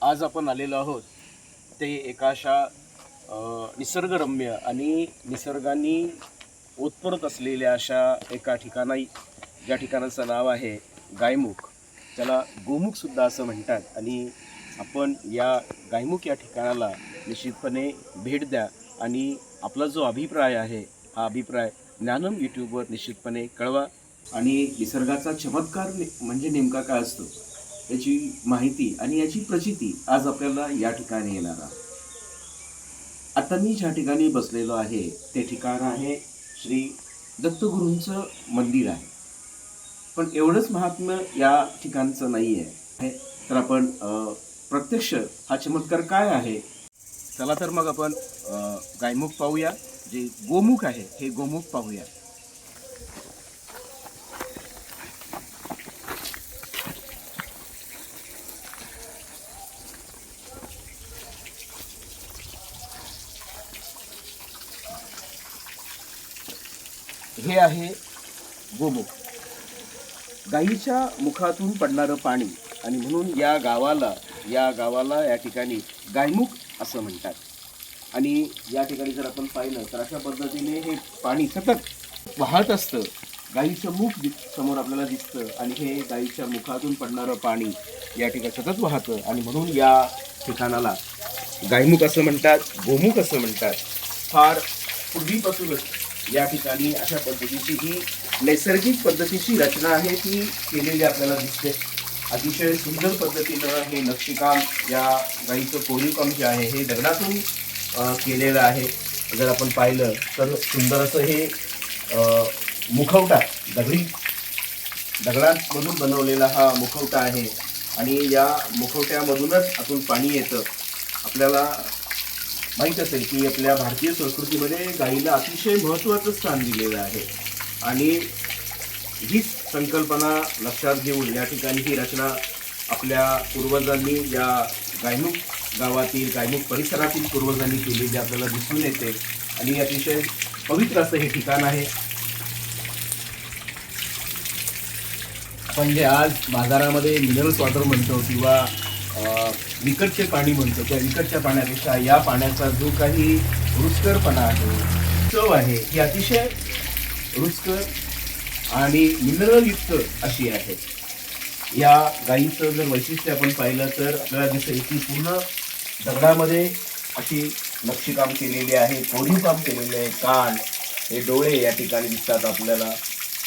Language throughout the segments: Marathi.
आज आपण आलेलो आहोत ते एका अशा निसर्गरम्य आणि निसर्गाने ओतप्रत असलेल्या अशा एका ठिकाणी, ज्या ठिकाणाचं नाव आहे गायमुख, त्याला गोमुखसुद्धा असं म्हणतात. आणि आपण या गायमुख या ठिकाणाला निश्चितपणे भेट द्या आणि आपला जो अभिप्राय आहे हा अभिप्राय ज्ञानम यूट्यूबवर निश्चितपणे कळवा. आणि निसर्गाचा चमत्कार म्हणजे नेमका काय असतो याची माहिती आणि याची प्रचिती आज आपल्याला या ठिकाणी येणार आहे. आता मी ज्या ठिकाणी बसलेलो आहे ते ठिकाण आहे श्री दत्तगुरूंचं मंदिर आहे. पण एवढंच महात्म्य या ठिकाणचं नाही आहे. तर आपण प्रत्यक्ष हा चमत्कार काय आहे, चला तर मग आपण गायमुख पाहूया. जे गोमुख आहे हे गोमुख पाहूया. हे आहे गोमुख, गाईच्या मुखातून पडणारं पाणी, आणि म्हणून या ठिकाणी गायमुख असं म्हणतात. आणि या ठिकाणी जर आपण पाहिलं तर अशा पद्धतीने हे पाणी सतत वाहत असतं. गाईचं मुख समोर आपल्याला दिसतं आणि हे गाईच्या मुखातून पडणारं पाणी या ठिकाणी सतत वाहतं, आणि म्हणून या ठिकाणाला गायमुख असं म्हणतात, गोमुख असं म्हणतात. फार पूर्वीपासूनच या ठिकाणी अशा पद्धतीची ही नैसर्गिक पद्धतीची रचना आहे ती केलेली आपल्याला दिसते. अतिशय सुंदर पद्धतीनं हे नक्षीकाम, या गाईचं कोरीवकाम जे आहे हे दगडातून केलेलं आहे. जर आपण पाहिलं तर सुंदर असं हे मुखवटा दगडांमधून बनवलेला हा मुखवटा आहे. आणि या मुखवट्यामधूनच आतून पाणी येतं. आपल्याला माहीत असेल की आपल्या भारतीय संस्कृतीमध्ये गाईला अतिशय महत्त्वाचं स्थान दिलेलं आहे. आणि हीच संकल्पना लक्षात घेऊन या ठिकाणी ही रचना आपल्या पूर्वजांनी, या गायमुख गावातील, गायमुख परिसरातील पूर्वजांनी केलेली आपल्याला दिसून येते. आणि अतिशय पवित्र असं हे ठिकाण आहे. आपण जे आज बाजारामध्ये मिनरल्स वॉटर म्हणतो किंवा विकतचे पाणी म्हणतो, त्या विकतच्या पाण्यापेक्षा या पाण्याचा जो काही रुचकरपणा आहे, चव आहे, ही अतिशय रुचकर आणि मिनरलयुक्त अशी आहे. या गाईचं जर वैशिष्ट्य आपण पाहिलं तर आपल्याला दिसेल की पूर्ण दगडामध्ये अशी नक्षीकाम केलेली आहे, कोरीवकाम केलेले आहे. कान, हे डोळे या ठिकाणी दिसतात आपल्याला.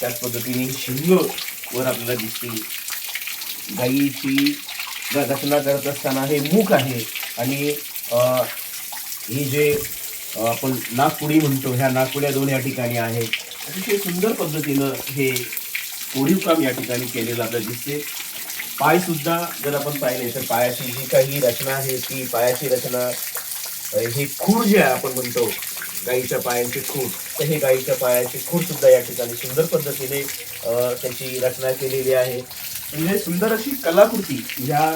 त्याच पद्धतीने शिंग वर आपल्याला दिसते. गाईची रचना करत असताना हे मुख आहे. आणि हे जे आपण नागपुडी म्हणतो, ह्या नागपुड्या दोन या ठिकाणी आहेत. अतिशय सुंदर पद्धतीनं हे कोरीवकाम या ठिकाणी केलेलं आपल्याला दिसते. पायसुद्धा जर आपण पाहिले तर पायाची जी काही रचना आहे ती पायाची रचना, हे खूर जे आहे आपण म्हणतो गाईच्या पायांचे खूर, तर हे गाईच्या पायाचे खूर सुद्धा या ठिकाणी सुंदर पद्धतीने त्याची रचना केलेली आहे. म्हणजे सुंदर अशी कलाकृती या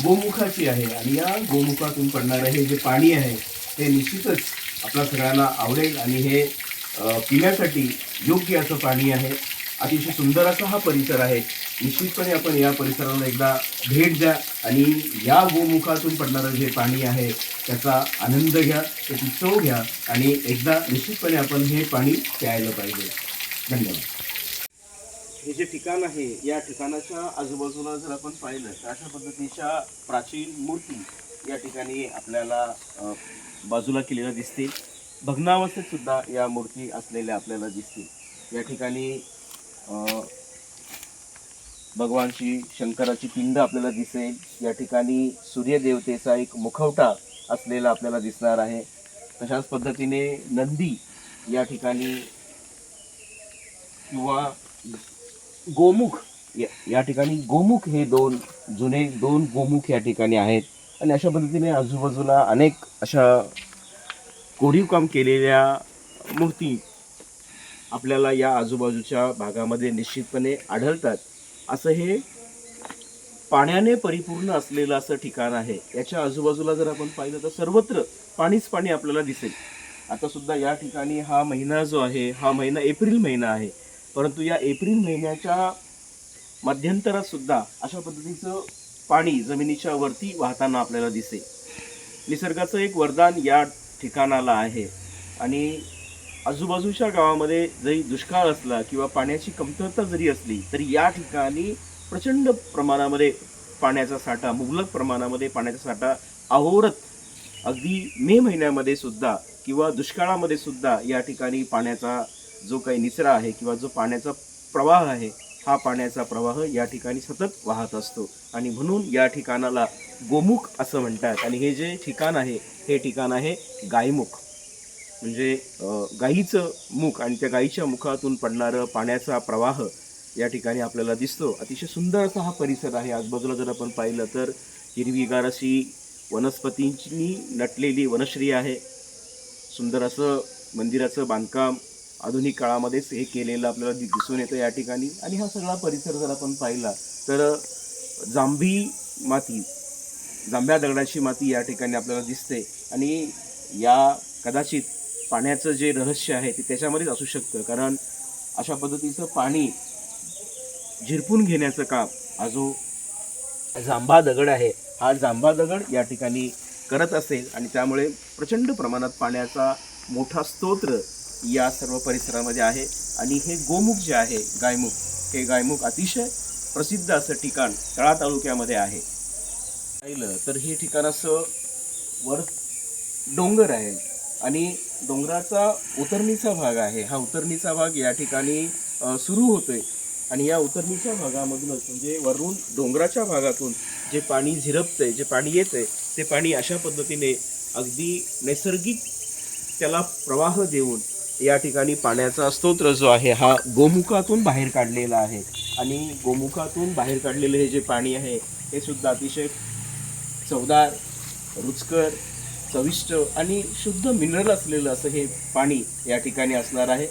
गोमुखाची आहे. आणि या गोमुखातून पडणारं हे जे पाणी आहे ते निश्चितच आपल्या सगळ्यांना आवडेल. आणि हे पिण्यासाठी योग्य असं पाणी आहे. अतिशय सुंदर असा हा परिसर आहे. निश्चितपणे आपण या परिसराला एकदा भेट द्या आणि या गोमुखातून पडणारं जे पाणी आहे त्याचा आनंद घ्या, त्याची चव घ्या, आणि एकदा निश्चितपणे आपण हे पाणी प्यायला पाहिजे. धन्यवाद. हे जे ठिकाण आहे या ठिकाणाच्या आजूबाजूला जर आपण पाहिलं तर अशा पद्धतीच्या प्राचीन मूर्ती या ठिकाणी आपल्याला बाजूला केलेल्या दिसतील. भग्नावस्थेत सुद्धा या मूर्ती असलेल्या आपल्याला दिसतील. या ठिकाणी भगवान श्री शंकराची पिंड आपल्याला दिसेल. या ठिकाणी सूर्यदेवतेचा एक मुखवटा असलेला आपल्याला दिसणार आहे. तशाच पद्धतीने नंदी या ठिकाणी, किंवा गोमुख या ठिकाणी, गोमुख हे दोन गोमुख या ठिकाणी आहेत. आणि अशा पद्धतीने आजूबाजूला अनेक अशा कोरीवकाम केलेल्या मूर्ती आपल्याला या आजूबाजूच्या भागामध्ये निश्चितपणे आढळतात. असं हे पाण्याने परिपूर्ण असलेलं असं ठिकाण आहे. याच्या आजूबाजूला जर आपण पाहिलं तर सर्वत्र पाणीच पाणी आपल्याला दिसेल. आता सुद्धा या ठिकाणी हा महिना जो आहे हा महिना एप्रिल महिना आहे. परंतु या एप्रिल महिन्याच्या मध्यंतरात सुद्धा अशा पद्धतीचं पाणी जमिनीच्या वरती वाहताना आपल्याला दिसे. निसर्गाचं एक वरदान या ठिकाणाला आहे. आणि आजूबाजूच्या गावामध्ये जरी दुष्काळ असला किंवा पाण्याची कमतरता जरी असली तरी या ठिकाणी प्रचंड प्रमाणामध्ये पाण्याचा साठा, मुबलक प्रमाणामध्ये पाण्याचा साठा अहोरत, अगदी मे महिन्यामध्ये सुद्धा किंवा दुष्काळामध्ये सुद्धा या ठिकाणी पाण्याचा जो काही निचरा आहे किंवा जो पाण्याचा प्रवाह आहे, हा पाण्याचा प्रवाह या ठिकाणी सतत वाहत असतो. आणि म्हणून या ठिकाणाला गोमुख असं म्हणतात. आणि हे जे ठिकाण आहे हे ठिकाण आहे गायमुख, म्हणजे गाईचं मुख, आणि त्या गाईच्या मुखातून पडणारं पाण्याचा प्रवाह या ठिकाणी आपल्याला दिसतो. अतिशय सुंदर असा हा परिसर आहे. आजूबाजूला जर आपण पाहिलं तर हिरवीगार अशी वनस्पतींची नटलेली वनश्री आहे. सुंदर असं मंदिराचं बांधकाम आधुनिक काळामध्येच हे केलेलं आपल्याला दिसून येतं या ठिकाणी. आणि हा सगळा परिसर जर आपण पाहिला तर जांभ्या दगडाची माती या ठिकाणी आपल्याला दिसते. आणि या कदाचित पाण्याचं जे रहस्य आहे ते त्याच्यामध्येच असू शकतं, कारण अशा पद्धतीचं पाणी झिरपून घेण्याचं काम हा जो जांभा दगड आहे, हा जांभा दगड या ठिकाणी करत असेल. आणि त्यामुळे प्रचंड प्रमाणात पाण्याचा मोठा स्तोत्र या सर्व परिसरामध्ये आहे. आणि हे गोमुख जे आहे, गायमुख, हे गायमुख अतिशय प्रसिद्ध असं ठिकाण तळा तालुक्यामध्ये आहे. पाहिलं तर हे ठिकाण असं वर डोंगर आहे आणि डोंगराचा उतरणीचा भाग आहे. हा उतरणीचा भाग या ठिकाणी सुरू होतोय. आणि या उतरणीच्या भागामधूनच, म्हणजे वरून डोंगराच्या भागातून जे पाणी झिरपतंय, जे पाणी येतंय, ते पाणी अशा पद्धतीने अगदी नैसर्गिक त्याला प्रवाह देऊन या ठिकाणी पाण्याचा स्तोत्र जो आहे हा गोमुखातून बाहेर काढलेला आहे. आणि गोमुखातून बाहेर काढलेलं हे जे पाणी आहे हे सुद्धा अतिशय चवदार, रुचकर, चविष्ट आणि शुद्ध मिनरल असलेलं असं हे पाणी या ठिकाणी असणार आहे.